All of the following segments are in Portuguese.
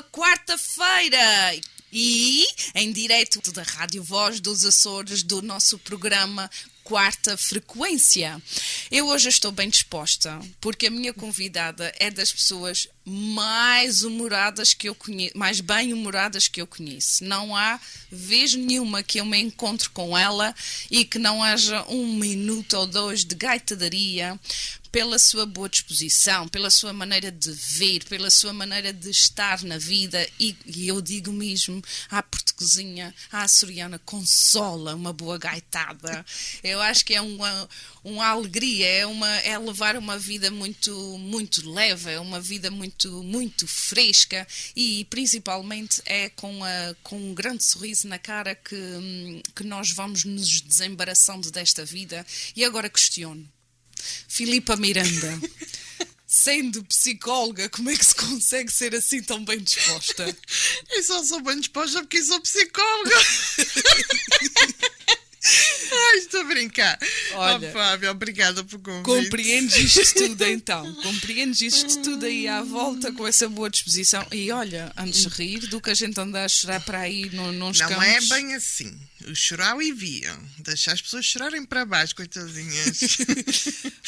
Quarta-feira e em direto da Rádio Voz dos Açores, do nosso programa Quarta Frequência. Eu hoje estou bem disposta, porque a minha convidada é das pessoas mais humoradas que eu conheço, mais bem-humoradas que eu conheço. Não há vez nenhuma que eu me encontre com ela e que não haja um minuto ou dois de gaitadaria, pela sua boa disposição, pela sua maneira de ver, pela sua maneira de estar na vida e eu digo mesmo, à portuguesinha, à açoriana, consola uma boa gaitada. Eu acho que é uma alegria, é levar uma vida muito leve, é uma vida muito fresca e principalmente é com um grande sorriso na cara que nós vamos nos desembaraçando desta vida. E agora questiono. Filipa Miranda, sendo psicóloga, como é que se consegue ser assim tão bem disposta? Eu só sou bem disposta porque sou psicóloga. Ai, estou a brincar. Olha, Fábio, obrigada por convite. Compreendes isto tudo então? Compreendes isto tudo aí à volta com essa boa disposição? E olha, antes de rir do que a gente anda a chorar para aí nos campos. Não é bem assim. O chorar alivia. Deixar as pessoas chorarem para baixo, coitadinhas.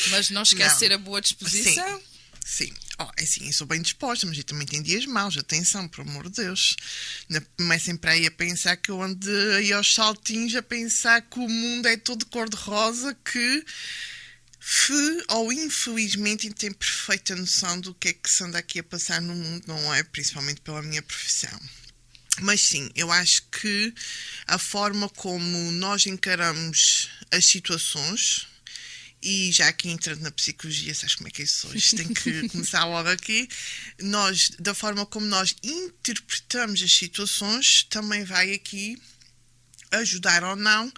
Mas não esquecer a boa disposição? Sim. É assim, eu sou bem disposta, mas eu também tenho dias maus, atenção, por amor de Deus. Não comecem para aí a pensar que eu ando aí aos saltinhos a pensar que o mundo é todo cor-de-rosa, que ou infelizmente tem perfeita noção do que é que se anda aqui a passar no mundo, não é? Principalmente pela minha profissão. Mas sim, eu acho que a forma como nós encaramos as situações, e já aqui entrando na psicologia, sabes como é que é isso hoje? Tem que começar logo aqui. Da forma como nós interpretamos as situações, também vai aqui ajudar ou não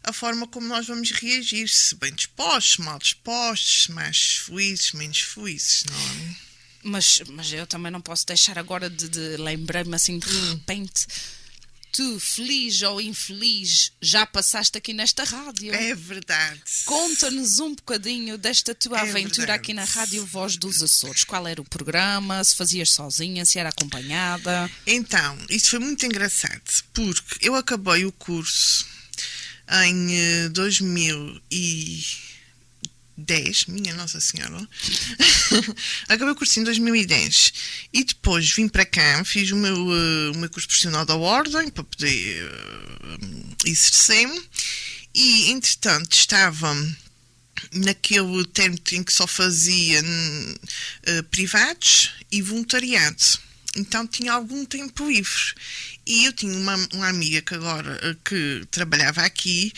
a forma como nós vamos reagir. Se bem dispostos, mal dispostos, mais felizes, menos felizes, não é? Mas eu também não posso deixar agora de lembrar-me assim de repente. Tu, feliz ou infeliz, já passaste aqui nesta rádio. É verdade. Conta-nos um bocadinho desta tua aventura aqui na Rádio Voz dos Açores. Qual era o programa? Se fazias sozinha, se era acompanhada? Então, isso foi muito engraçado, porque eu acabei o curso em 2010, minha Nossa Senhora. Acabei o curso em 2010 e depois vim para cá, fiz o meu curso profissional da Ordem para poder exercer-me e, entretanto, estava naquele tempo em que só fazia privados e voluntariado. Então tinha algum tempo livre. E eu tinha uma amiga que trabalhava aqui,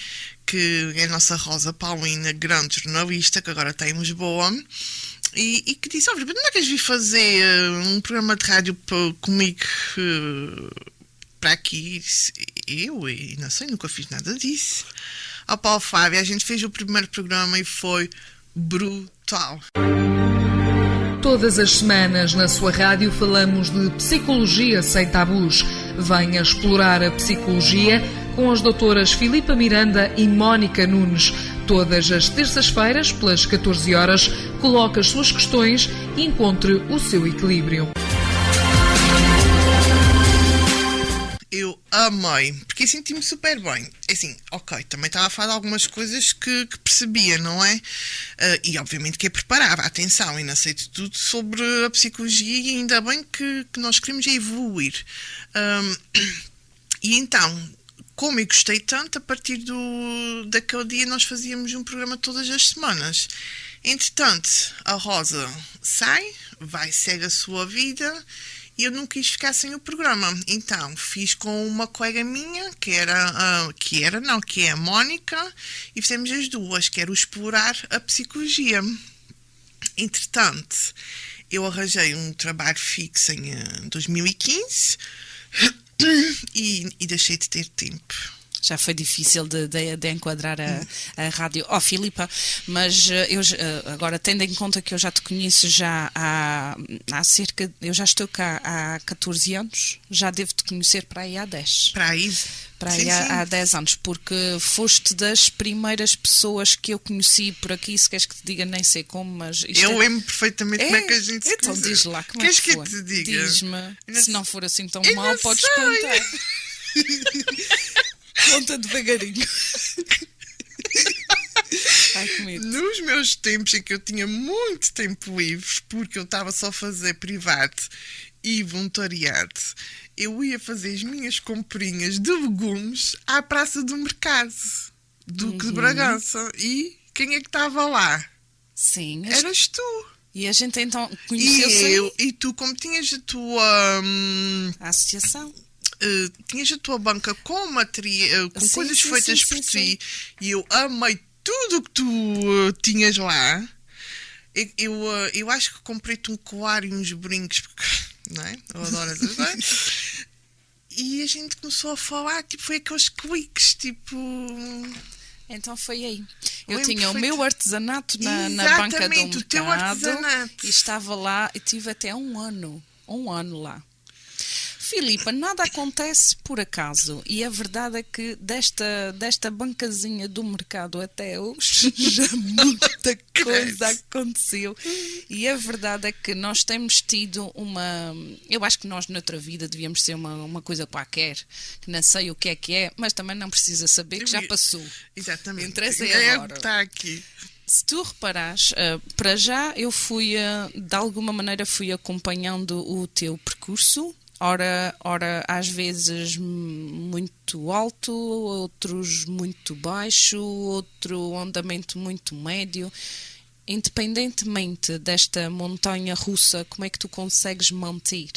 que é a nossa Rosa Paulina, grande jornalista, que agora está em Lisboa, e que disse, não é que vir fazer um programa de rádio comigo para aqui? E disse, e não sei, nunca fiz nada disso. Paulo Fábio, a gente fez o primeiro programa e foi brutal. Todas as semanas na sua rádio falamos de psicologia sem tabus. Venha explorar a psicologia com as doutoras Filipa Miranda e Mónica Nunes. Todas as terças-feiras, pelas 14 horas, coloque as suas questões e encontre o seu equilíbrio. Eu amei, porque senti-me super bem. Assim, também estava a falar de algumas coisas que percebia, não é? E obviamente que preparava, atenção, e não sei de tudo sobre a psicologia e ainda bem que nós queremos evoluir. E então, como eu gostei tanto, a partir daquele dia nós fazíamos um programa todas as semanas. Entretanto, a Rosa segue a sua vida. E eu não quis ficar sem o programa. Então, fiz com uma colega minha, que é a Mónica, e fizemos as duas, que era o explorar a psicologia. Entretanto, eu arranjei um trabalho fixo em 2015 e deixei de ter tempo. Já foi difícil de enquadrar a rádio. Filipa, mas agora, tendo em conta que eu já te conheço já há cerca... Eu já estou cá há 14 anos, já devo-te conhecer para aí há 10. Para aí? Para aí há 10 anos, porque foste das primeiras pessoas que eu conheci por aqui, se queres que te diga, nem sei como, mas... Eu lembro perfeitamente como é que a gente se Então conheceu. diz lá, como é que foi? Queres que te diga? Diz-me, se não for assim tão Eu mal, não podes sei. contar. Conta devagarinho. Ai, que medo. Nos meus tempos em que eu tinha muito tempo livre, porque eu estava só a fazer privado e voluntariado, eu ia fazer as minhas comprinhas de legumes à Praça do Mercado, Duque de Bragança. E quem é que estava lá? Sim. Eras tu. E a gente então conheceu-se E tu, como tinhas a tua... a associação. tinhas a tua banca com material, com Sim, coisas sim, feitas sim, por sim, ti, e eu amei tudo o que tu tinhas lá. Eu acho que comprei-te um colar e uns brincos, porque, não é? Eu adoro essas coisas. E a gente começou a falar, tipo, foi aqueles cliques, tipo... Então foi aí. Eu Lembro tinha o perfeito. meu artesanato na banca do Exatamente, o teu mercado artesanato. e estava lá e tive até um ano lá. Filipa, nada acontece por acaso e a verdade é que desta bancazinha do mercado até hoje já muita coisa aconteceu e a verdade é que nós temos tido eu acho que nós noutra vida devíamos ser uma coisa qualquer, que não sei o que é, mas também não precisa saber que já passou. Exatamente. Interessa É agora. o que está aqui. Se tu reparares, para já eu fui, de alguma maneira fui acompanhando o teu percurso. Ora, às vezes muito alto, outros muito baixo, outro andamento muito médio. Independentemente desta montanha russa, como é que tu consegues manter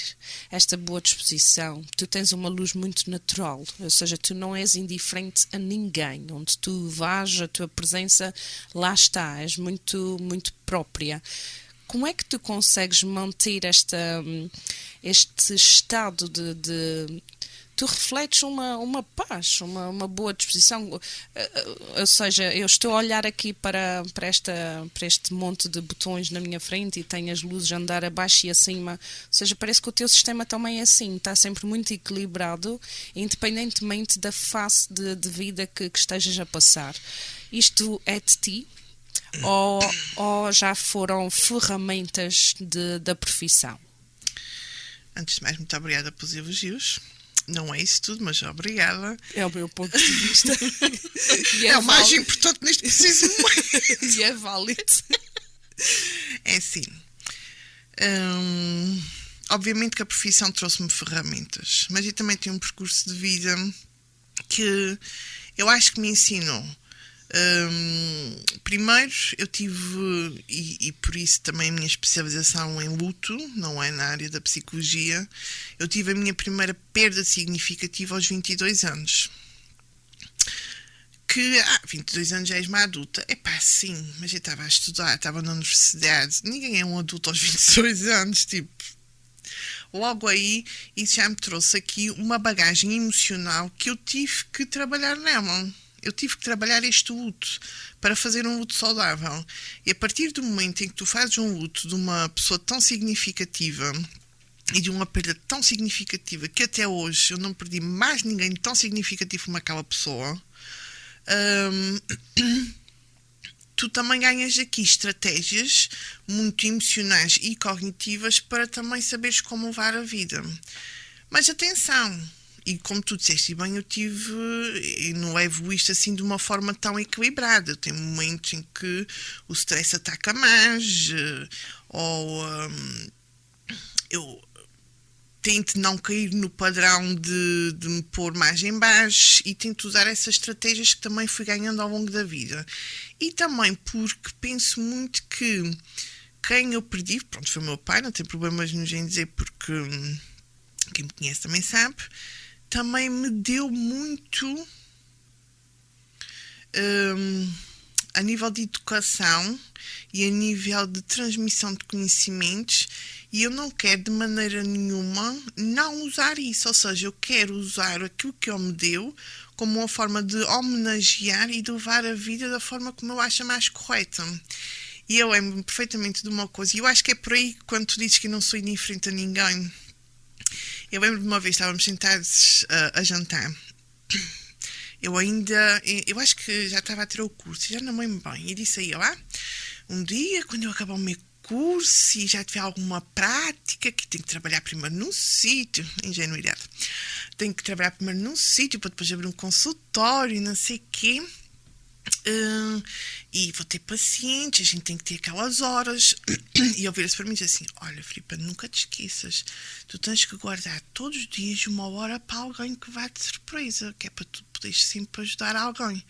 esta boa disposição? Tu tens uma luz muito natural, ou seja, tu não és indiferente a ninguém. Onde tu vais, a tua presença, lá está, és muito, muito própria. Como é que tu consegues manter este estado de tu refletes uma paz, uma boa disposição? Ou seja, eu estou a olhar aqui para este monte de botões na minha frente e tenho as luzes a andar abaixo e acima. Ou seja, parece que o teu sistema também é assim, está sempre muito equilibrado, independentemente da face de vida que estejas a passar. Isto é de ti? Ou já foram ferramentas da profissão? Antes de mais, muito obrigada pelos elogios. Não é isso tudo, mas obrigada. É o meu ponto de vista. E é o mais importante neste preciso momento. E é válido. É assim. Obviamente que a profissão trouxe-me ferramentas, mas eu também tenho um percurso de vida que eu acho que me ensinou. Primeiro eu tive, e por isso também a minha especialização em luto, não é na área da psicologia, eu tive a minha primeira perda significativa aos 22 anos. Que, 22 anos já és uma adulta. Sim, mas eu estava a estudar, estava na universidade, ninguém é um adulto aos 22 anos, tipo... Logo aí, isso já me trouxe aqui uma bagagem emocional que eu tive que trabalhar nela. Eu tive que trabalhar este luto para fazer um luto saudável. E a partir do momento em que tu fazes um luto de uma pessoa tão significativa e de uma perda tão significativa que até hoje eu não perdi mais ninguém tão significativo como aquela pessoa, tu também ganhas aqui estratégias muito emocionais e cognitivas para também saberes como levar a vida. Mas atenção! E como tu disseste bem, eu não levo isto assim de uma forma tão equilibrada. Eu tenho momentos em que o stress ataca mais, ou eu tento não cair no padrão de me pôr mais em baixo e tento usar essas estratégias que também fui ganhando ao longo da vida. E também porque penso muito que quem eu perdi, pronto, foi o meu pai, não tem problemas nenhum em dizer, porque quem me conhece também sabe, também me deu muito a nível de educação e a nível de transmissão de conhecimentos E eu não quero de maneira nenhuma não usar isso. Ou seja, eu quero usar aquilo que ele me deu como uma forma de homenagear e de levar a vida da forma como eu acho mais correta. E eu lembro-me perfeitamente de uma coisa, e eu acho que é por aí quando tu dizes que eu não sou indiferente a ninguém. Eu lembro de uma vez, estávamos sentados a jantar. Eu acho que já estava a ter o curso, já não me lembro bem. E disse a ele, um dia, quando eu acabar o meu curso e já tiver alguma prática, que tenho que trabalhar primeiro num sítio, ingenuidade, tenho que trabalhar primeiro num sítio para depois abrir um consultório, não sei o quê. E vou ter pacientes, a gente tem que ter aquelas horas. E ele vira-se para mim e diz assim: olha, Filipa, nunca te esqueças, tu tens que guardar todos os dias uma hora para alguém que vá de surpresa, que é para tu poderes sempre ajudar alguém.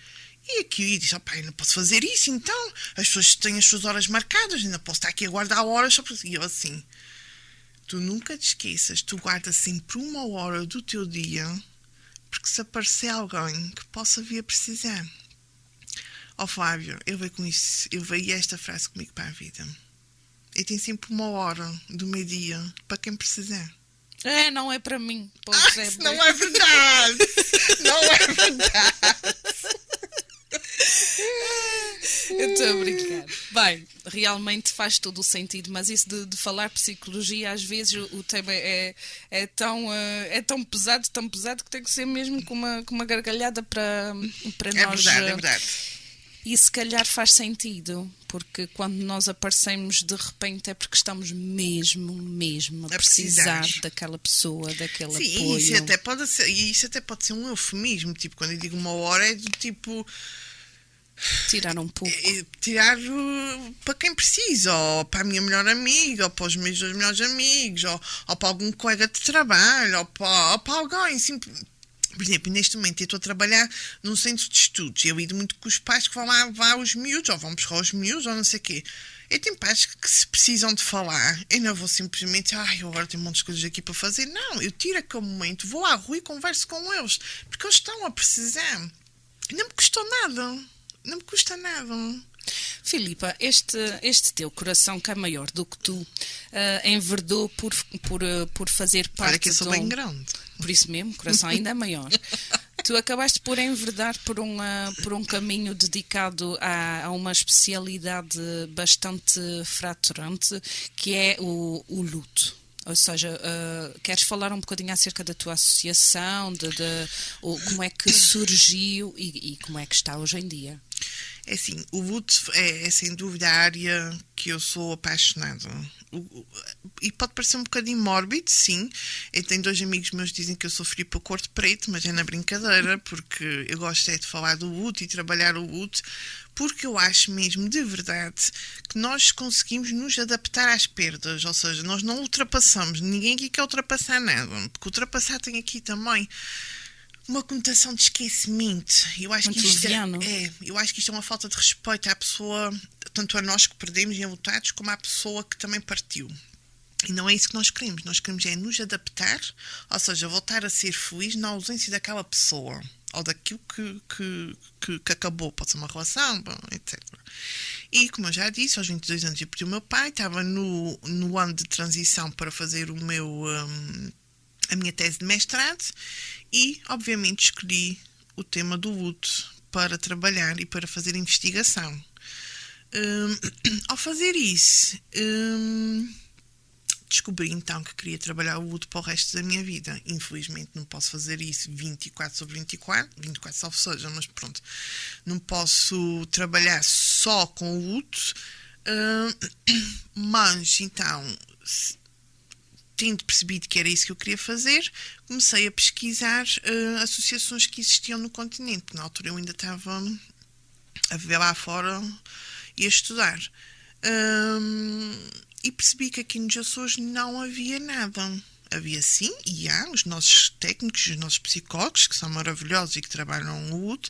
E aqui eu disse: opá, eu não posso fazer isso então, as pessoas têm as suas horas marcadas, ainda posso estar aqui a guardar horas só para... E eu assim: tu nunca te esqueças, tu guardas sempre uma hora do teu dia, porque se aparecer alguém que possa vir a precisar. Flávio, eu veio com isso, eu veio esta frase comigo para a vida. Eu tenho sempre uma hora do meio-dia para quem precisar. Não é para mim. Isso não é verdade! Não é verdade! Eu estou a brincar. Bem, realmente faz todo o sentido, mas isso de falar psicologia, às vezes o tema é tão pesado que tem que ser mesmo com uma gargalhada para nós. É verdade. E se calhar faz sentido, porque quando nós aparecemos de repente é porque estamos mesmo a precisar daquela pessoa, daquele apoio. Sim, isso até pode ser um eufemismo, tipo, quando eu digo uma hora é do tipo... Tirar um pouco. Tirar para quem precisa, ou para a minha melhor amiga, ou para os meus dois melhores amigos, ou para algum colega de trabalho, ou para alguém, simples. Por exemplo, neste momento eu estou a trabalhar num centro de estudos. Eu lido muito com os pais que vão lá levar os miúdos, ou vão buscar os miúdos, ou não sei o quê. Eu tenho pais que se precisam de falar, eu não vou simplesmente, eu agora tenho um monte de coisas aqui para fazer. Não, eu tiro aquele momento, vou à rua e converso com eles, porque eles estão a precisar. Não me custou nada. Não me custa nada. Filipa, este teu coração que é maior do que tu enverdou por fazer parte. Olha que eu sou bem grande. Por isso mesmo, o coração ainda é maior. Tu acabaste por enverdar por um caminho dedicado a uma especialidade bastante fraturante, que é o luto. Ou seja, queres falar um bocadinho acerca da tua associação, de como é que surgiu e como é que está hoje em dia? É assim, o luto é sem dúvida a área que eu sou apaixonada. E pode parecer um bocadinho mórbido, sim. Eu tenho 2 amigos meus que dizem que eu sou frio para o corte preto, mas é na brincadeira, porque eu gosto de falar do luto e trabalhar o luto, porque eu acho mesmo, de verdade, que nós conseguimos nos adaptar às perdas, ou seja, nós não ultrapassamos, ninguém aqui quer ultrapassar nada, porque ultrapassar tem aqui também uma conotação de esquecimento. Eu acho que isto é uma falta de respeito à pessoa, tanto a nós que perdemos e enlutados, como à pessoa que também partiu. E não é isso que nós queremos. Nós queremos é nos adaptar, ou seja, voltar a ser feliz na ausência daquela pessoa, ou daquilo que acabou. Pode ser uma relação, etc. E, como eu já disse, aos 22 anos eu perdi o meu pai, estava no ano de transição para fazer a minha tese de mestrado e, obviamente, escolhi o tema do luto para trabalhar e para fazer investigação. Ao fazer isso, descobri então que queria trabalhar o luto para o resto da minha vida. Infelizmente não posso fazer isso 24/24 salvo seja, mas pronto, não posso trabalhar só com o luto, mas então, tendo percebido que era isso que eu queria fazer, comecei a pesquisar associações que existiam no continente. Na altura eu ainda estava a viver lá fora e a estudar. E percebi que aqui nos Açores não havia nada. Havia sim, e há, os nossos técnicos, os nossos psicólogos, que são maravilhosos e que trabalham no luto,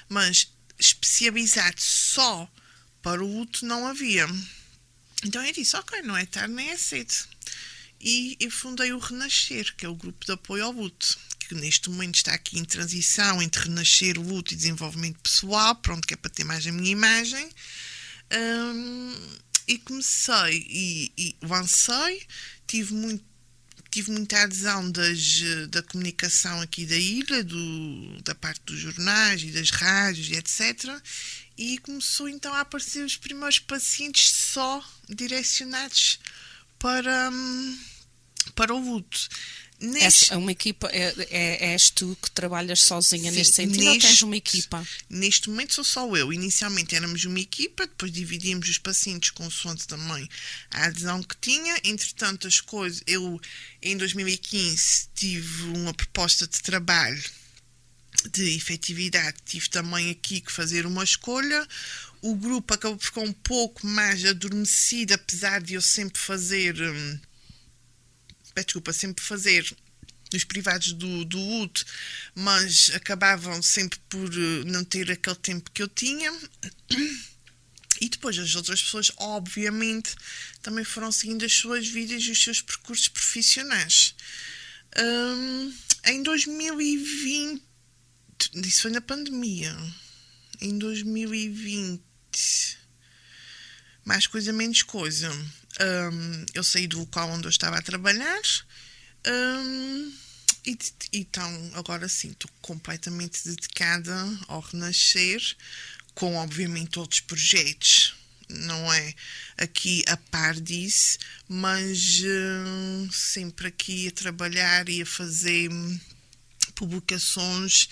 mas especializado só para o luto não havia. Então eu disse, ok, não é tarde nem é cedo. E eu fundei o Renascer, que é o grupo de apoio ao luto, que neste momento está aqui em transição entre renascer, luto e desenvolvimento pessoal, pronto, que é para ter mais a minha imagem. E comecei e lancei, tive muita adesão da comunicação aqui da ilha, da parte dos jornais e das rádios e etc. E começou então a aparecer os primeiros pacientes só direcionados para o luto. É uma equipa, és tu que trabalhas sozinha neste sentido ou tens uma equipa? Neste momento sou só eu. Inicialmente éramos uma equipa, depois dividíamos os pacientes consoante também a adesão que tinha. Entretanto, eu em 2015 tive uma proposta de trabalho de efetividade, tive também aqui que fazer uma escolha. O grupo acabou por ficar um pouco mais adormecido, apesar de eu sempre fazer os privados do luto, mas acabavam sempre por não ter aquele tempo que eu tinha. E depois as outras pessoas, obviamente, também foram seguindo as suas vidas e os seus percursos profissionais. Em 2020, isso foi na pandemia, em 2020, mais coisa, menos coisa, eu saí do local onde eu estava a trabalhar, então agora sim estou completamente dedicada ao renascer, com obviamente outros projetos, não é aqui a par disso, mas sempre aqui a trabalhar e a fazer publicações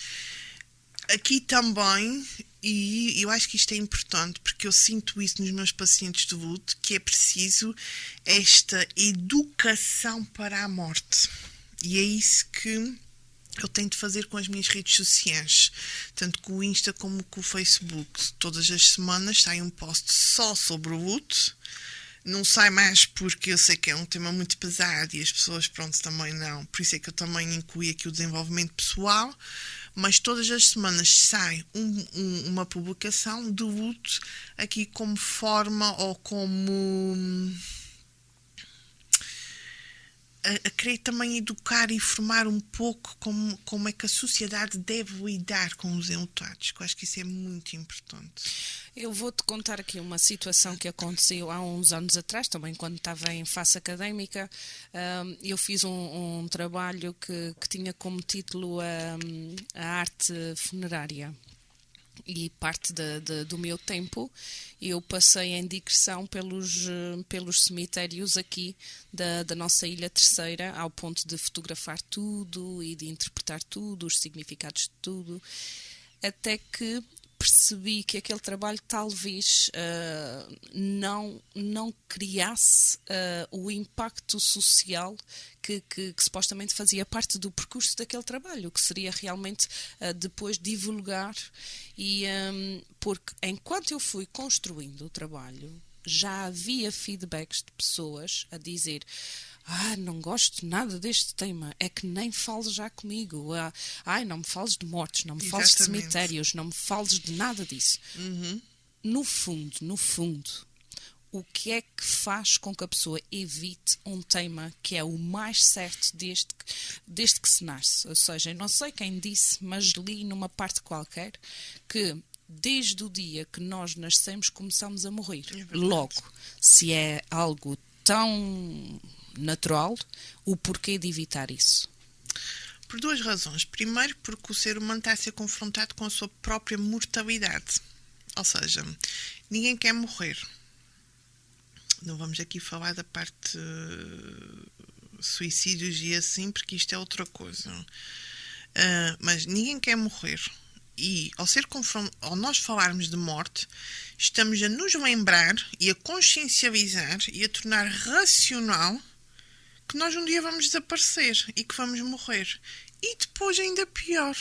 aqui também. E eu acho que isto é importante, porque eu sinto isso nos meus pacientes de luto, que é preciso esta educação para a morte. E é isso que eu tento fazer com as minhas redes sociais, tanto com o Insta como com o Facebook. Todas as semanas sai um post só sobre o luto. Não sai mais porque eu sei que é um tema muito pesado e as pessoas, pronto, também não. Por isso é que eu também incluí aqui o desenvolvimento pessoal. Mas todas as semanas sai uma publicação de luto aqui como forma ou como a querer também educar e formar um pouco como é que a sociedade deve lidar com os enlutados, que eu acho que isso é muito importante. Eu vou-te contar aqui uma situação que aconteceu há uns anos atrás, também quando estava em face académica. Eu fiz um trabalho que tinha como título a arte funerária. E parte do meu tempo eu passei em digressão pelos cemitérios aqui da nossa Ilha Terceira, ao ponto de fotografar tudo e de interpretar tudo, os significados de tudo, até que percebi que aquele trabalho talvez não criasse o impacto social que supostamente fazia parte do percurso daquele trabalho, que seria realmente depois divulgar. Porque enquanto eu fui construindo o trabalho, já havia feedbacks de pessoas a dizer: não gosto nada deste tema, é que nem fales já comigo. Não me fales de mortes, não me fales de cemitérios, não me fales de nada disso. Uhum. No fundo, o que é que faz com que a pessoa evite um tema que é o mais certo desde que se nasce? Ou seja, eu não sei quem disse, mas li numa parte qualquer que desde o dia que nós nascemos começamos a morrer. Logo, se é algo tão natural, o porquê de evitar isso? Por duas razões. Primeiro, porque o ser humano está a ser confrontado com a sua própria mortalidade. Ou seja, ninguém quer morrer. Não vamos aqui falar da parte suicídios e assim, porque isto é outra coisa. Mas ninguém quer morrer. E ao nós falarmos de morte, estamos a nos lembrar e a consciencializar e a tornar racional que nós um dia vamos desaparecer e que vamos morrer. E depois ainda pior,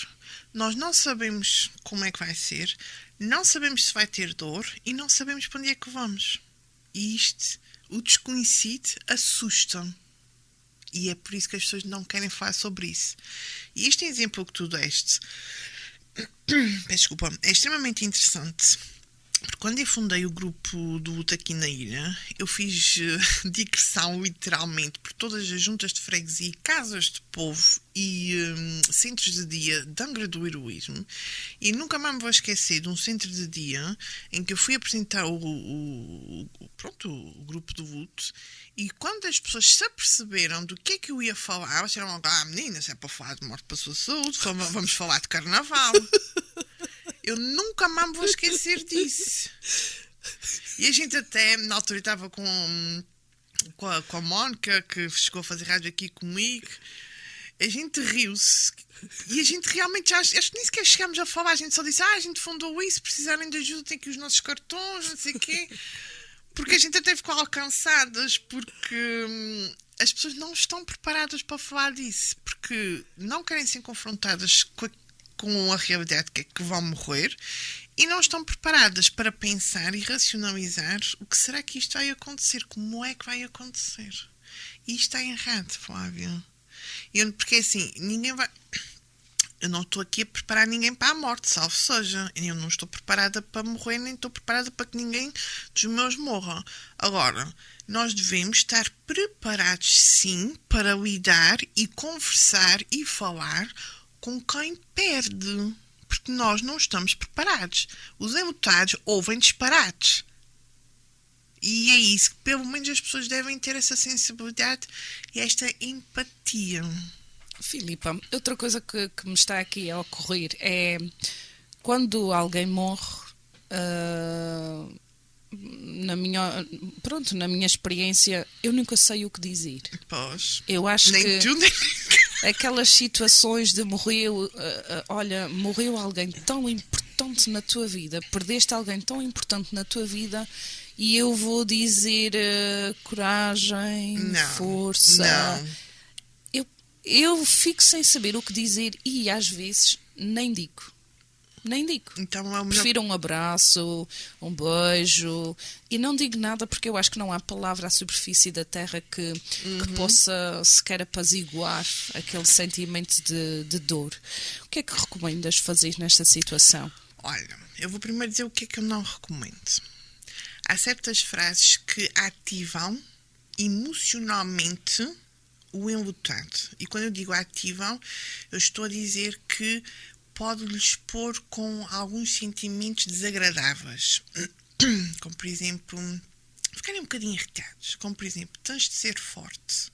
nós não sabemos como é que vai ser, não sabemos se vai ter dor e não sabemos para onde é que vamos. E o desconhecido assusta. E é por isso que as pessoas não querem falar sobre isso. E este exemplo que tu deste, desculpa, é extremamente interessante, Quando eu fundei o grupo do luto aqui na ilha, eu fiz digressão literalmente por todas as juntas de freguesia, casas de povo e centros de dia de Angra do Heroísmo, e nunca mais me vou esquecer de um centro de dia em que eu fui apresentar o grupo do luto, e quando as pessoas se aperceberam do que é que eu ia falar, elas disseram logo: menina, se é para falar de morte para a sua saúde, vamos falar de carnaval. Eu nunca mais me vou esquecer disso. E a gente até, na altura, estava com a Mónica, que chegou a fazer rádio aqui comigo. A gente riu-se. E a gente realmente, acho que nem sequer chegámos a falar. A gente só disse: a gente fundou isso, se precisarem de ajuda, tem aqui os nossos cartões, não sei o quê. Porque a gente até ficou alcançadas, porque as pessoas não estão preparadas para falar disso. Porque não querem ser confrontadas com a realidade que vão morrer, e não estão preparadas para pensar e racionalizar o que será que isto vai acontecer, como é que vai acontecer. E isto está errado, Flávia. Porque assim, eu não estou aqui a preparar ninguém para a morte, salvo seja. Eu não estou preparada para morrer, nem estou preparada para que ninguém dos meus morra. Agora, nós devemos estar preparados, sim, para lidar e conversar e falar com quem perde, porque nós não estamos preparados. Os enlutados ouvem disparates. E é isso que pelo menos as pessoas devem ter, essa sensibilidade e esta empatia. Filipa, outra coisa que me está aqui a ocorrer é quando alguém morre, na minha experiência, eu nunca sei o que dizer. Pois. Eu acho nem que tu, nem... aquelas situações de morreu alguém tão importante na tua vida, perdeste alguém tão importante na tua vida, e eu vou dizer coragem, força. Não. Eu fico sem saber o que dizer e às vezes nem digo. Então é o melhor... Prefiro um abraço, um beijo, e não digo nada porque eu acho que não há palavra à superfície da terra que possa sequer apaziguar aquele sentimento de dor. O que é que recomendas fazer nesta situação? Olha, eu vou primeiro dizer o que é que eu não recomendo. Há certas frases que ativam emocionalmente o enlutado. E quando eu digo ativam, eu estou a dizer que pode-lhes pôr com alguns sentimentos desagradáveis. Como, por exemplo, ficarem um bocadinho irritados. Como, por exemplo, tens de ser forte.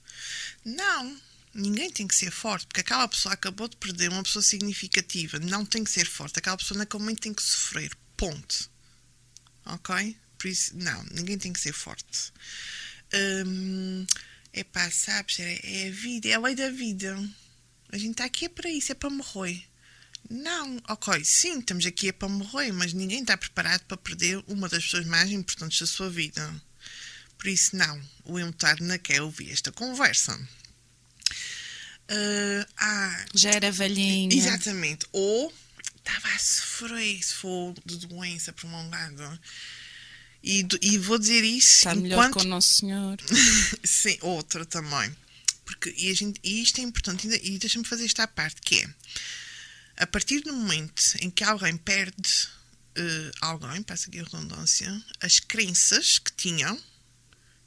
Não, ninguém tem que ser forte, porque aquela pessoa acabou de perder uma pessoa significativa. Não tem que ser forte. Aquela pessoa naquele momento tem que sofrer. Ponto. Ok? Por isso, não, ninguém tem que ser forte. Sabes, é a vida, é a lei da vida. A gente está aqui para isso, é para morrer. Não, ok, sim, estamos aqui é para morrer, mas ninguém está preparado para perder uma das pessoas mais importantes da sua vida. Por isso, não, o enlutado não quer ouvir esta conversa. Já era velhinha. Exatamente. Ou estava a sofrer, se for de doença prolongada. E vou dizer isso está melhor com o Nosso Senhor. Sim, outra também. Porque, e isto é importante, e deixa-me fazer esta parte, que é, a partir do momento em que alguém perde alguém, passa aqui a redundância, as crenças que tinham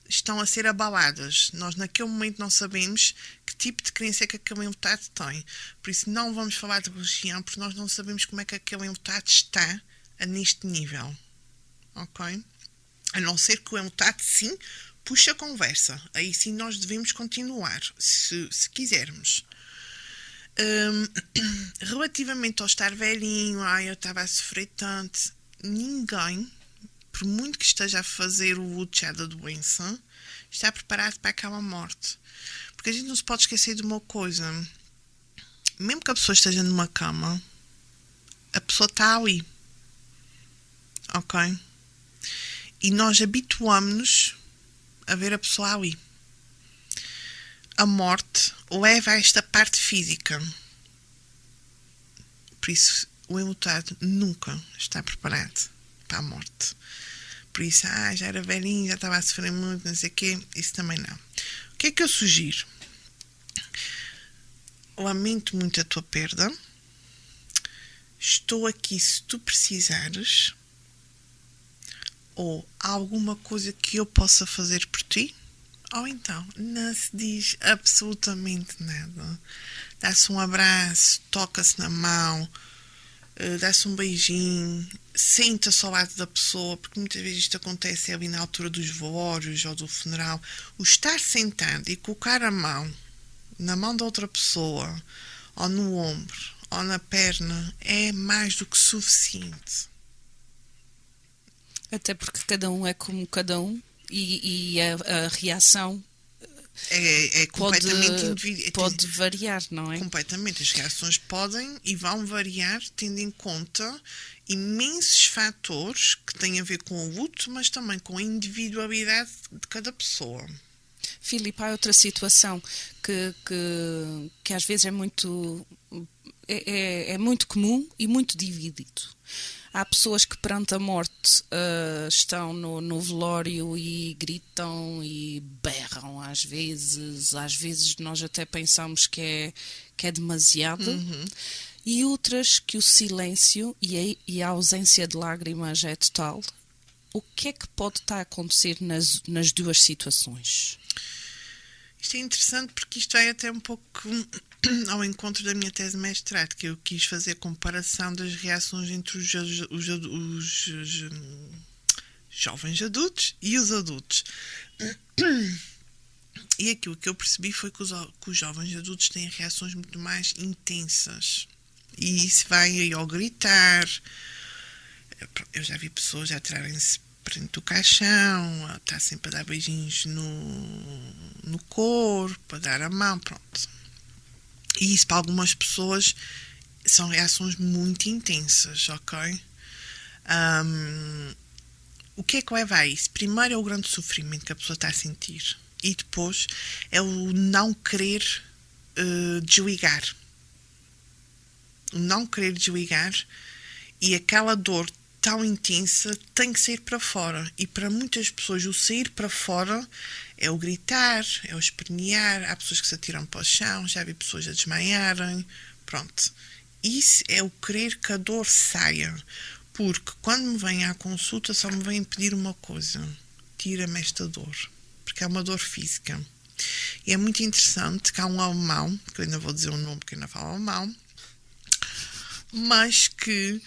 estão a ser abaladas. Nós naquele momento não sabemos que tipo de crença é que aquele enlutado tem. Por isso não vamos falar de religião, porque nós não sabemos como é que aquele enlutado está neste nível. Ok? A não ser que o enlutado, sim, puxe a conversa. Aí sim nós devemos continuar, se quisermos. Relativamente ao estar velhinho, eu estava a sofrer tanto, ninguém, por muito que esteja a fazer o luto já da doença, está preparado para aquela morte. Porque a gente não se pode esquecer de uma coisa. Mesmo que a pessoa esteja numa cama, a pessoa está ali. Ok? E nós habituamos-nos a ver a pessoa ali. A morte leva a esta parte física. Por isso, o enlutado nunca está preparado para a morte. Por isso, já era velhinho, já estava a sofrer muito, não sei o quê. Isso também não. O que é que eu sugiro? Lamento muito a tua perda. Estou aqui se tu precisares. Ou há alguma coisa que eu possa fazer por ti? Ou então, não se diz absolutamente nada. Dá-se um abraço, toca-se na mão, dá-se um beijinho, senta-se ao lado da pessoa, porque muitas vezes isto acontece ali na altura dos velórios ou do funeral. O estar sentado e colocar a mão na mão da outra pessoa, ou no ombro, ou na perna, é mais do que suficiente. Até porque cada um é como cada um e a reação É completamente individual. pode variar, não é? Completamente. As reações podem e vão variar tendo em conta imensos fatores que têm a ver com o luto, mas também com a individualidade de cada pessoa. Filipe, há outra situação que às vezes é muito comum e muito dividido. Há pessoas que perante a morte estão no velório e gritam e berram às vezes nós até pensamos que é demasiado, e outras que o silêncio e a ausência de lágrimas é total. O que é que pode estar a acontecer nas duas situações? Isto é interessante porque isto vai até um pouco ao encontro da minha tese de mestrado, que eu quis fazer a comparação das reações entre os jovens adultos e os adultos. E aquilo que eu percebi foi que os jovens adultos têm reações muito mais intensas. E isso vai aí ao gritar. Eu já vi pessoas a atirarem-se frente do caixão, a estar sempre a dar beijinhos no corpo, a dar a mão, pronto. E isso para algumas pessoas são reações muito intensas, ok? O que é que leva a isso? Primeiro é o grande sofrimento que a pessoa está a sentir. E depois é o não querer desligar. O não querer desligar, e aquela dor tão intensa tem que sair para fora. E para muitas pessoas o sair para fora é o gritar, é o espernear. Há pessoas que se atiram para o chão, já vi pessoas a desmaiarem. Pronto. Isso é o querer que a dor saia. Porque quando me vêm à consulta só me vêm pedir uma coisa: tira-me esta dor. Porque é uma dor física. E é muito interessante que há um alemão, que eu ainda vou dizer o nome porque eu ainda falo alemão, mas que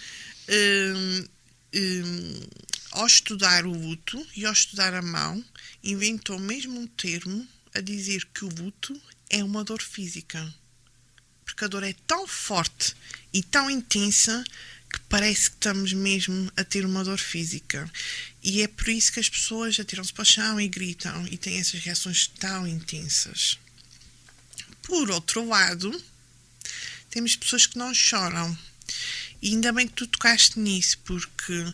ao estudar o luto e ao estudar a mão, inventou mesmo um termo a dizer que o luto é uma dor física. Porque a dor é tão forte e tão intensa que parece que estamos mesmo a ter uma dor física. E é por isso que as pessoas atiram-se para o chão e gritam e têm essas reações tão intensas. Por outro lado, temos pessoas que não choram. E ainda bem que tu tocaste nisso, porque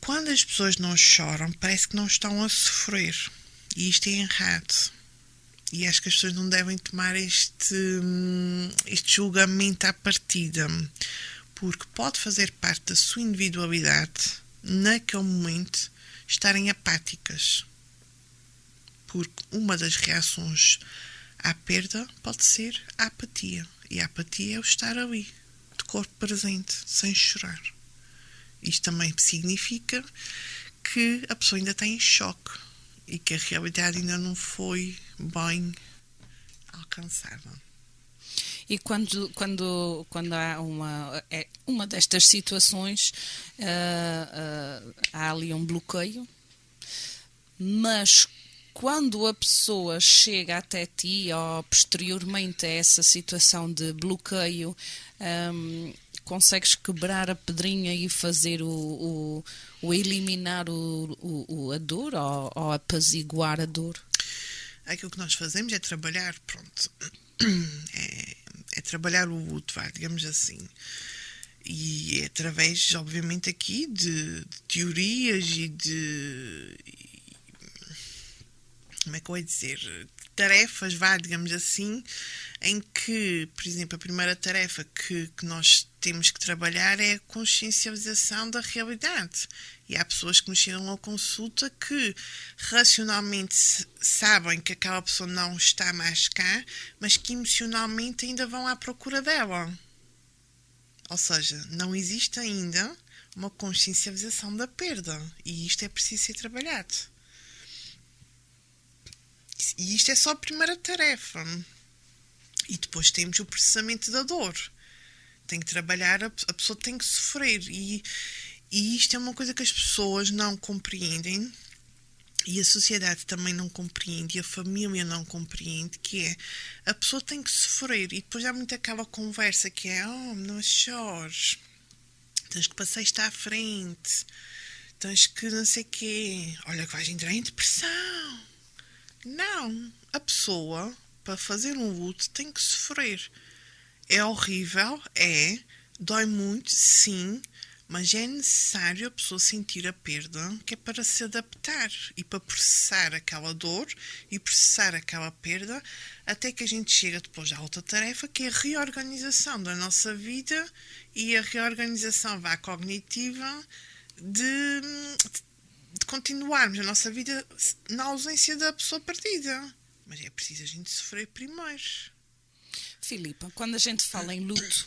quando as pessoas não choram, parece que não estão a sofrer. E isto é errado. E acho que as pessoas não devem tomar este julgamento à partida, porque pode fazer parte da sua individualidade, naquele momento, estarem apáticas. Porque uma das reações à perda pode ser a apatia. E a apatia é o estar ali, de corpo presente, sem chorar. Isto também significa que a pessoa ainda está em choque e que a realidade ainda não foi bem alcançada. E quando há uma destas situações, há ali um bloqueio, mas quando a pessoa chega até ti, ou posteriormente a essa situação de bloqueio, consegues quebrar a pedrinha e fazer o eliminar a dor, ou apaziguar a dor? Aquilo que nós fazemos é trabalhar, pronto, é trabalhar o luto, digamos assim. E é através, obviamente, aqui de teorias e de... como é que eu ia dizer? Tarefas, digamos assim, em que, por exemplo, a primeira tarefa que nós temos que trabalhar é a consciencialização da realidade. E há pessoas que nos chegam à consulta que racionalmente sabem que aquela pessoa não está mais cá, mas que emocionalmente ainda vão à procura dela. Ou seja, não existe ainda uma consciencialização da perda. E isto é preciso ser trabalhado. E isto é só a primeira tarefa. E depois temos o processamento da dor. Tem que trabalhar, a pessoa tem que sofrer. E isto é uma coisa que as pessoas não compreendem. E a sociedade também não compreende. E a família não compreende. Que é, a pessoa tem que sofrer. E depois há muito aquela conversa que é, não chores. Tens que passar isto à frente. Tens que não sei o quê. Olha que vais entrar em depressão. Não. A pessoa, para fazer um luto, tem que sofrer. É horrível, dói muito, sim, mas é necessário a pessoa sentir a perda, que é para se adaptar e para processar aquela dor e processar aquela perda, até que a gente chega depois à outra tarefa, que é a reorganização da nossa vida e a reorganização cognitiva de continuarmos a nossa vida na ausência da pessoa perdida. Mas é preciso a gente sofrer primeiro. Filipa, quando a gente fala em luto,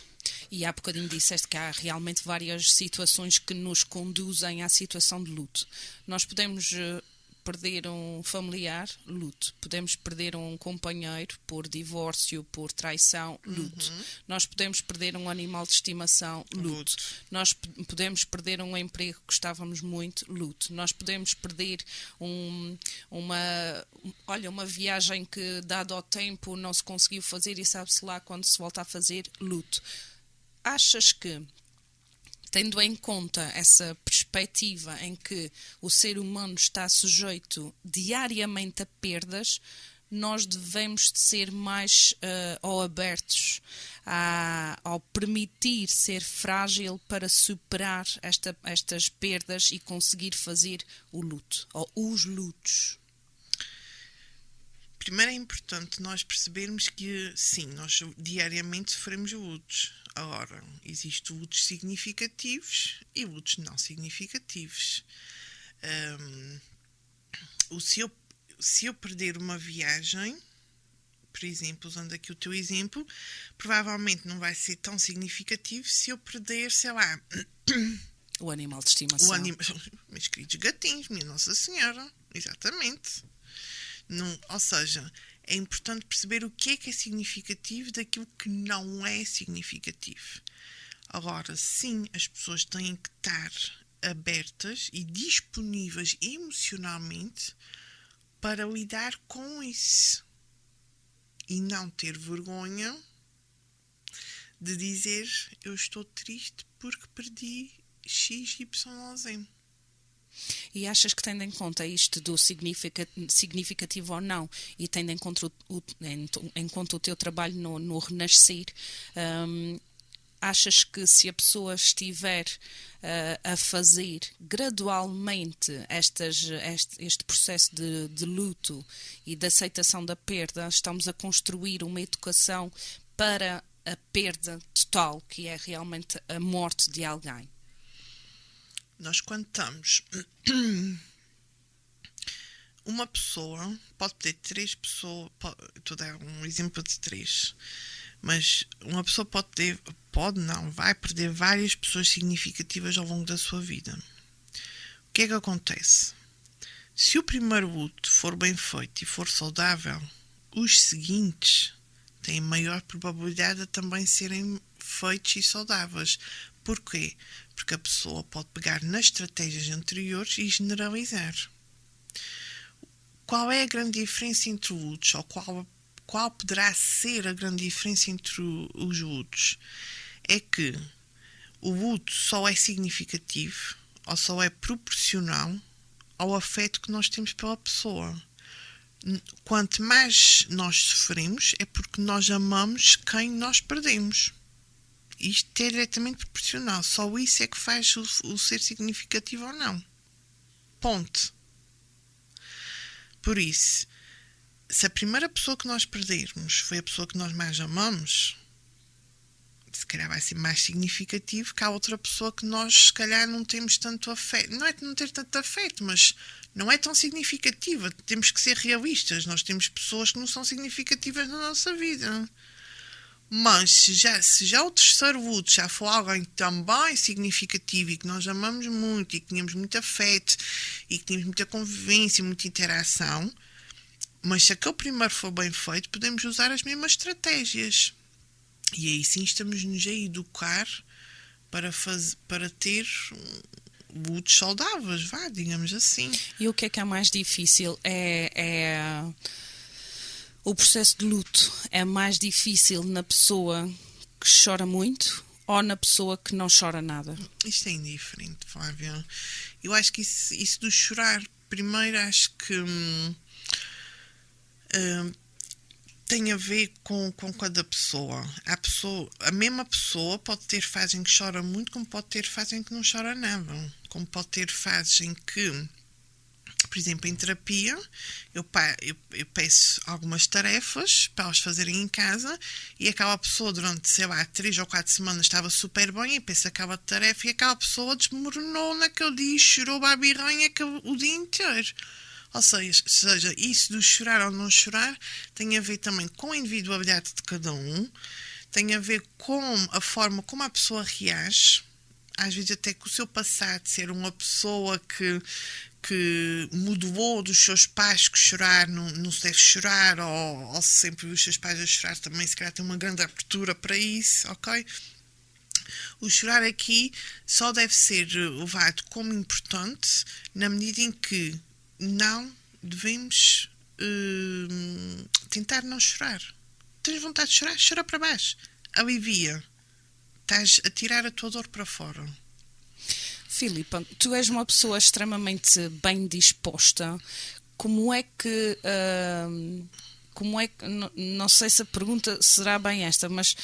e há bocadinho disseste que há realmente várias situações que nos conduzem à situação de luto. Nós podemos perder um familiar, luto. Podemos perder um companheiro por divórcio, por traição, luto. Nós podemos perder um animal de estimação, luto. Nós podemos perder um emprego que gostávamos muito, luto. Nós podemos perder uma viagem que, dado ao tempo, não se conseguiu fazer e sabe-se lá quando se volta a fazer, luto. Achas que, tendo em conta essa perspectiva em que o ser humano está sujeito diariamente a perdas, nós devemos de ser mais abertos ao permitir ser frágil para superar estas perdas e conseguir fazer o luto, ou os lutos? Primeiro é importante nós percebermos que, sim, nós diariamente sofremos lutos. Agora, existem lutos significativos e lutos não significativos. Se eu perder uma viagem, por exemplo, usando aqui o teu exemplo, provavelmente não vai ser tão significativo se eu perder, sei lá... O animal de estimação. Meus queridos gatinhos, minha Nossa Senhora. Exatamente. Ou seja, é importante perceber o que é significativo daquilo que não é significativo. Agora, sim, as pessoas têm que estar abertas e disponíveis emocionalmente para lidar com isso. E não ter vergonha de dizer, eu estou triste porque perdi X, Y, Z. E achas que, tendo em conta isto do significativo ou não, e tendo em conta o teu trabalho no Renascer, achas que se a pessoa estiver a fazer gradualmente este processo de luto e de aceitação da perda, estamos a construir uma educação para a perda total, que é realmente a morte de alguém? Nós, quando estamos... Uma pessoa pode ter 3 pessoas... Estou a dar um exemplo de 3. Mas uma pessoa vai perder várias pessoas significativas ao longo da sua vida. O que é que acontece? Se o primeiro luto for bem feito e for saudável, os seguintes têm maior probabilidade de também serem feitos e saudáveis. Porquê? Porque a pessoa pode pegar nas estratégias anteriores e generalizar. Qual é a grande diferença entre lutos? Ou qual poderá ser a grande diferença entre os lutos? É que o luto só é significativo ou só é proporcional ao afeto que nós temos pela pessoa. Quanto mais nós sofremos, é porque nós amamos quem nós perdemos. Isto é diretamente proporcional. Só isso é que faz o ser significativo ou não. Ponto. Por isso, se a primeira pessoa que nós perdermos foi a pessoa que nós mais amamos, se calhar vai ser mais significativo que a outra pessoa que nós, se calhar, não temos tanto afeto. Não é de não ter tanto afeto, mas não é tão significativa. Temos que ser realistas. Nós temos pessoas que não são significativas na nossa vida. Mas se já o terceiro útero já for alguém também significativo e que nós amamos muito e que tínhamos muito afeto e que tínhamos muita convivência, muita interação, mas se aquele primeiro for bem feito, podemos usar as mesmas estratégias. E aí sim estamos-nos a educar para ter úteros saudáveis, digamos assim. E o que é mais difícil? O processo de luto é mais difícil na pessoa que chora muito ou na pessoa que não chora nada? Isto é indiferente, Flávia. Eu acho que isso do chorar, primeiro, acho que tem a ver com cada pessoa. A mesma pessoa pode ter fases em que chora muito, como pode ter fases em que não chora nada. Como pode ter fases em que, por exemplo, em terapia, eu peço algumas tarefas para elas fazerem em casa e aquela pessoa durante, 3 ou 4 semanas estava super bem e pensa aquela tarefa e aquela pessoa desmoronou naquele dia e chorou a birranha o dia inteiro. Ou seja, isso do chorar ou não chorar tem a ver também com a individualidade de cada um, tem a ver com a forma como a pessoa reage, às vezes até com o seu passado, ser uma pessoa que mudou dos seus pais, que chorar não se deve chorar, ou se sempre viu os seus pais a chorar também, se calhar tem uma grande abertura para isso, ok? O chorar aqui só deve ser levado como importante na medida em que não devemos tentar não chorar. Tens vontade de chorar? Chora para baixo. Alivia. Estás a tirar a tua dor para fora. Filipa, tu és uma pessoa extremamente bem disposta. Como é que... não sei se a pergunta será bem esta, mas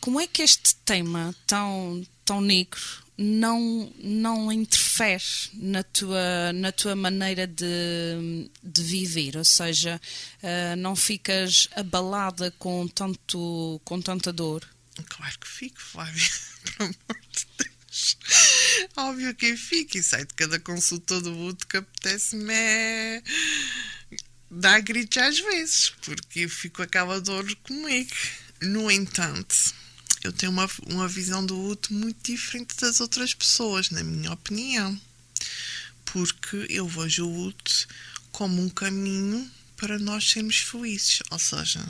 como é que este tema tão negro não interfere na tua maneira de viver? Ou seja, não ficas abalada com tanta dor? Claro que fico, Flávia. Por amor de Deus. Óbvio que fico. E sai de cada consulta do luto que apetece-me dar gritos às vezes, porque eu fico aquela dor comigo. No entanto, eu tenho uma visão do luto muito diferente das outras pessoas, na minha opinião. Porque eu vejo o luto como um caminho para nós sermos felizes. Ou seja,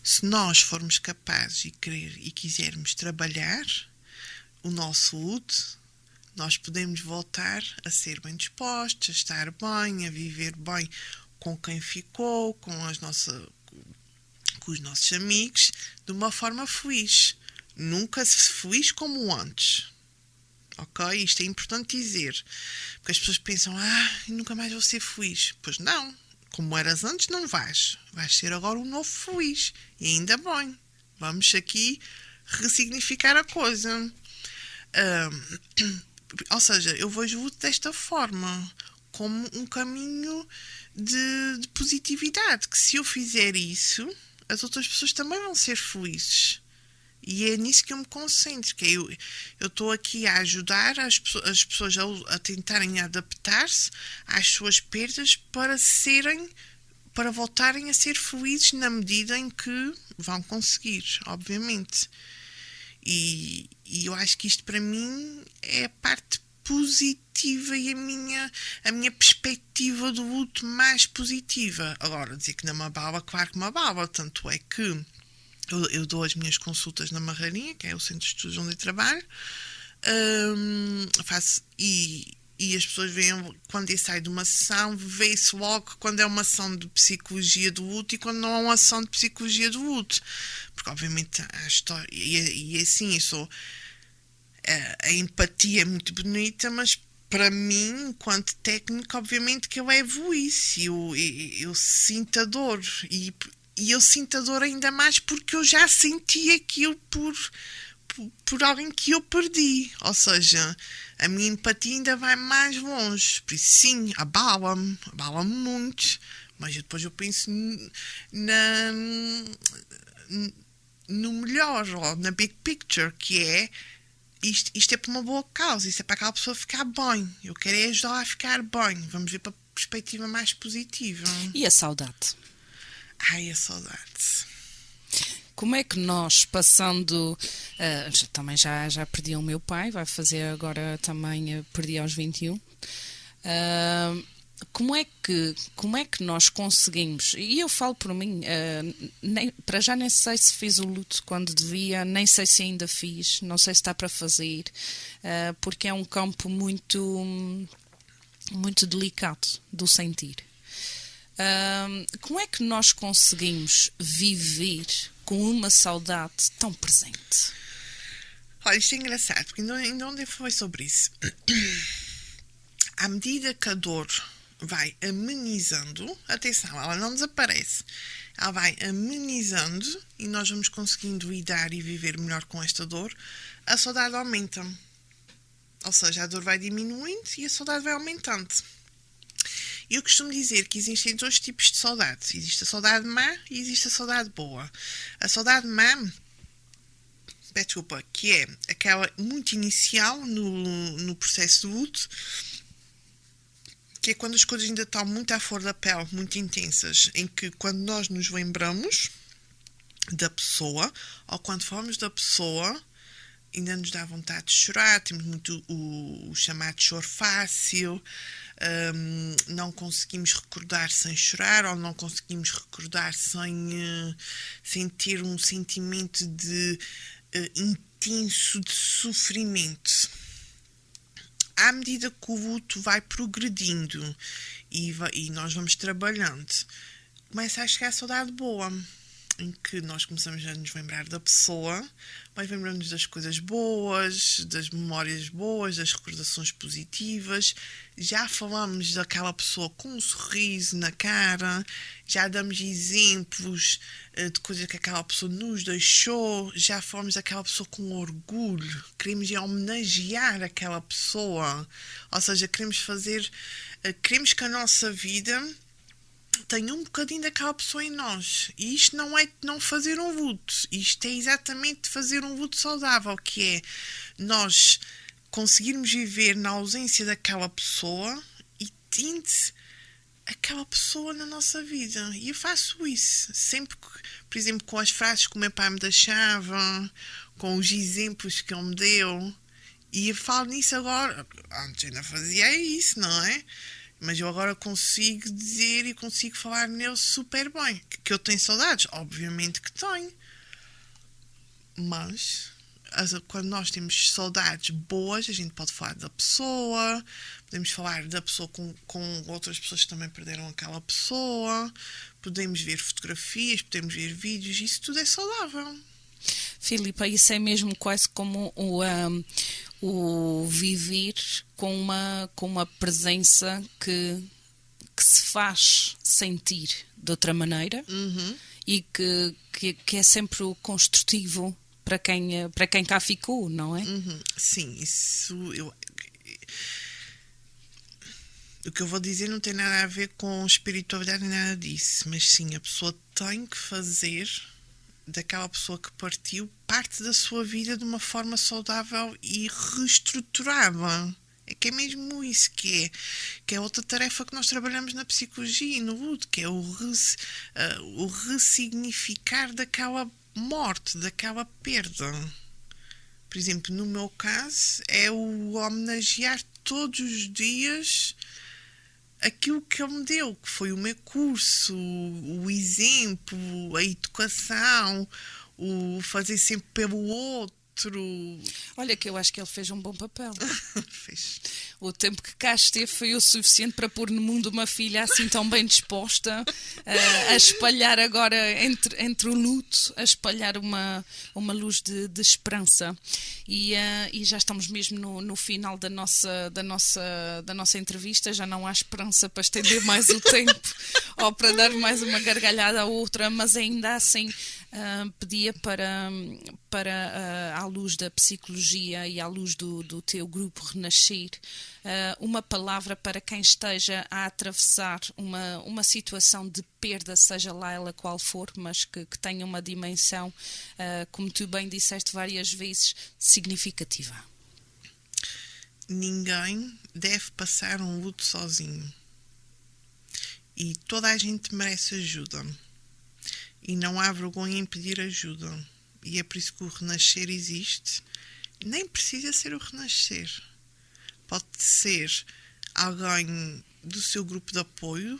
se nós formos capazes e quisermos trabalhar o nosso luto, nós podemos voltar a ser bem dispostos, a estar bem, a viver bem com quem ficou, com os nossos amigos, de uma forma feliz. Nunca feliz como antes. Ok? Isto é importante dizer. Porque as pessoas pensam, nunca mais vou ser feliz. Pois não. Como eras antes, não vais. Vais ser agora um novo feliz. E ainda bem. Vamos aqui ressignificar a coisa. Ou seja, eu vejo o luto desta forma. Como um caminho de positividade. Que se eu fizer isso, as outras pessoas também vão ser felizes. E é nisso que eu me concentro, que eu estou aqui a ajudar as pessoas a tentarem adaptar-se às suas perdas para voltarem a ser felizes na medida em que vão conseguir, obviamente. E eu acho que isto para mim é a parte positiva e a minha perspectiva do luto mais positiva. Agora, dizer que não me abala, claro que me abala, tanto é que eu dou as minhas consultas na Marrarinha, que é o centro de estudos onde eu trabalho, e as pessoas veem, quando eu saio de uma sessão, vê-se logo quando é uma ação de psicologia do luto e quando não é uma ação de psicologia do luto. Porque, obviamente, a história... E assim, a empatia é muito bonita, mas para mim, enquanto técnico, obviamente que eu levo isso. Eu sinto a dor e eu sinto a dor ainda mais porque eu já senti aquilo por alguém que eu perdi. Ou seja, a minha empatia ainda vai mais longe. Por isso, sim, abala-me muito. Mas depois eu penso no melhor, ou na big picture, que é isto é para uma boa causa, isto é para aquela pessoa ficar bem. Eu quero ajudá-la a ficar bem. Vamos ver para a perspectiva mais positiva. E a saudade? Ai, a saudade. como é que nós, passando... também já perdi o meu pai, vai fazer agora também, perdi aos 21. Como é que nós conseguimos, e eu falo por mim, para já nem sei se fiz o luto quando devia, nem sei se ainda fiz, não sei se está para fazer, porque é um campo muito, muito delicado do sentir. Como é que nós conseguimos viver com uma saudade tão presente? Olha, isto é engraçado, porque ainda ontem foi sobre isso. À medida que a dor vai amenizando, atenção, ela não desaparece, ela vai amenizando e nós vamos conseguindo lidar e viver melhor com esta dor, a saudade aumenta. Ou seja, a dor vai diminuindo e a saudade vai aumentando. Eu costumo dizer que existem dois tipos de saudade. Existe a saudade má e existe a saudade boa. A saudade má, desculpa, que é aquela muito inicial no processo de luto, que é quando as coisas ainda estão muito à flor da pele, muito intensas, em que quando nós nos lembramos da pessoa, ou quando falamos da pessoa, ainda nos dá vontade de chorar, temos muito o chamado choro fácil, não conseguimos recordar sem chorar, ou não conseguimos recordar sem ter um sentimento de intenso de sofrimento. À medida que o luto vai progredindo e nós vamos trabalhando, começa a chegar a saudade boa, em que nós começamos a nos lembrar da pessoa, mas lembramos das coisas boas, das memórias boas, das recordações positivas, já falamos daquela pessoa com um sorriso na cara, já damos exemplos de coisas que aquela pessoa nos deixou, já falamos daquela pessoa com orgulho, queremos homenagear aquela pessoa, ou seja, queremos que a nossa vida tem um bocadinho daquela pessoa em nós. E isto não é não fazer um luto. Isto é exatamente fazer um luto saudável, que é nós conseguirmos viver na ausência daquela pessoa e tendo aquela pessoa na nossa vida. E eu faço isso. Sempre, por exemplo, com as frases que o meu pai me deixava, com os exemplos que ele me deu. E eu falo nisso agora. Antes ainda fazia isso, não é? Mas eu agora consigo dizer e consigo falar nele super bem. Que eu tenho saudades? Obviamente que tenho. Mas quando nós temos saudades boas, a gente pode falar da pessoa, podemos falar da pessoa com outras pessoas que também perderam aquela pessoa, podemos ver fotografias, podemos ver vídeos, isso tudo é saudável. Filipa, isso é mesmo quase como o viver com uma presença que se faz sentir de outra maneira. Uhum. E que é sempre o construtivo para quem cá ficou, não é? Uhum. Sim, isso o que eu vou dizer não tem nada a ver com espiritualidade nem nada disso, mas sim, a pessoa tem que fazer daquela pessoa que partiu parte da sua vida de uma forma saudável e reestruturada. É que é mesmo isso que é outra tarefa que nós trabalhamos na psicologia e no luto, que é o ressignificar daquela morte, daquela perda. Por exemplo, no meu caso, é o homenagear todos os dias aquilo que ele me deu, que foi o meu curso, o exemplo, a educação, o fazer sempre pelo outro. Olha, que eu acho que ele fez um bom papel. Fez. O tempo que cá esteve foi o suficiente para pôr no mundo uma filha assim tão bem disposta, a espalhar agora entre o luto, a espalhar uma luz de esperança. E já estamos mesmo no final da nossa entrevista, já não há esperança para estender mais o tempo ou para dar mais uma gargalhada à outra, mas ainda assim pedia para à luz da psicologia e à luz do teu grupo Renascer, uma palavra para quem esteja a atravessar uma situação de perda, seja lá ela qual for, mas que tenha uma dimensão, como tu bem disseste várias vezes, significativa. Ninguém deve passar um luto sozinho. E toda a gente merece ajuda. E não há vergonha em pedir ajuda. E é por isso que o renascer existe. Nem precisa ser o renascer. Pode ser alguém do seu grupo de apoio,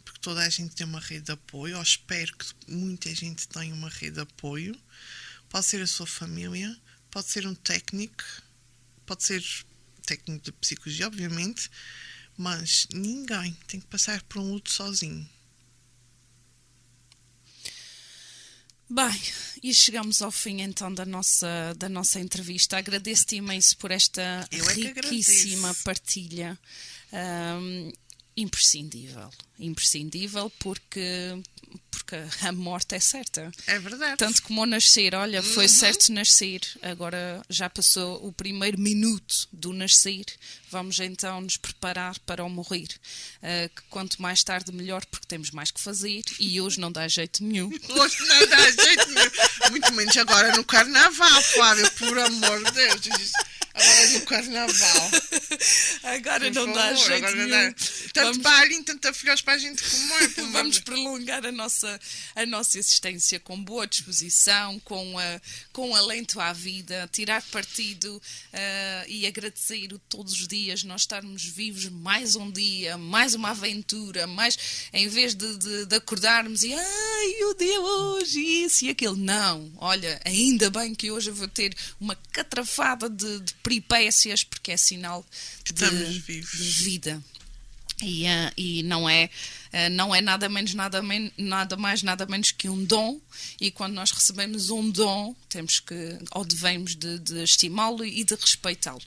porque toda a gente tem uma rede de apoio, ou espero que muita gente tenha uma rede de apoio. Pode ser a sua família, pode ser um técnico, pode ser técnico de psicologia, obviamente, mas ninguém tem que passar por um luto sozinho. Bem, e chegamos ao fim então da nossa entrevista. Agradeço-te imenso por esta riquíssima partilha. Imprescindível, porque a morte é certa. É verdade. Tanto como o nascer, olha, foi certo nascer, agora já passou o primeiro minuto do nascer, vamos então nos preparar para o morrer. Que quanto mais tarde melhor, porque temos mais que fazer e hoje não dá jeito nenhum. Hoje não dá jeito nenhum. Muito menos agora no carnaval, Flávia, por amor de Deus. Agora no carnaval. Agora não dá jeito nenhum. Dá. Tanto baile, tanta filhos para a gente comer. Vamos prolongar a nossa existência com boa disposição, com alento à vida, tirar partido e agradecer todos os dias nós estarmos vivos mais um dia, mais uma aventura, mais em vez de acordarmos e ai, o dia hoje, isso e aquilo. Não, olha, ainda bem que hoje eu vou ter uma catrafada de peripécias, porque é sinal de vida. E não é nada mais, nada menos que um dom, e quando nós recebemos um dom, temos que, ou devemos de estimá-lo e de respeitá-lo.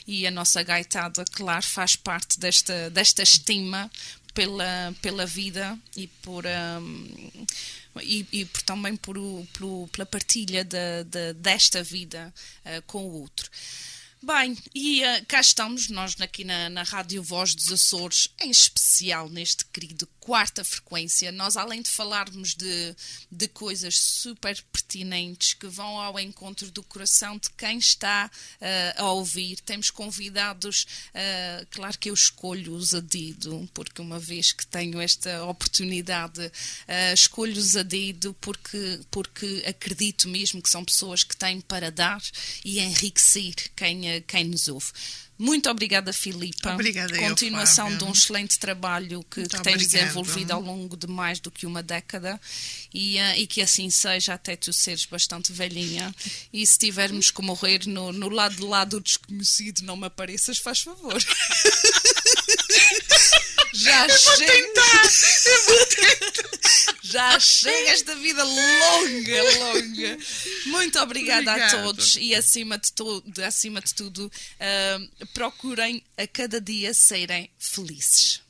E a nossa gaitada, claro, faz parte desta estima pela vida e também pela partilha desta vida com o outro. Bem, e cá estamos nós aqui na Rádio Voz dos Açores, em especial neste querido Quarta Frequência. Nós, além de falarmos de coisas super pertinentes que vão ao encontro do coração de quem está a ouvir, temos convidados, claro que eu escolho-os a dedo, porque uma vez que tenho esta oportunidade, escolho-os a dedo porque acredito mesmo que são pessoas que têm para dar e enriquecer quem nos ouve. Muito obrigada, Filipa. Obrigada. Continuação eu, de um excelente trabalho que tens desenvolvido ao longo de mais do que uma década e que assim seja até tu seres bastante velhinha. E se tivermos que morrer no lado de lá do desconhecido, não me apareças, faz favor. Já chega. Já chega esta vida longa. Muito obrigada a todos e acima de tudo, procurem a cada dia serem felizes.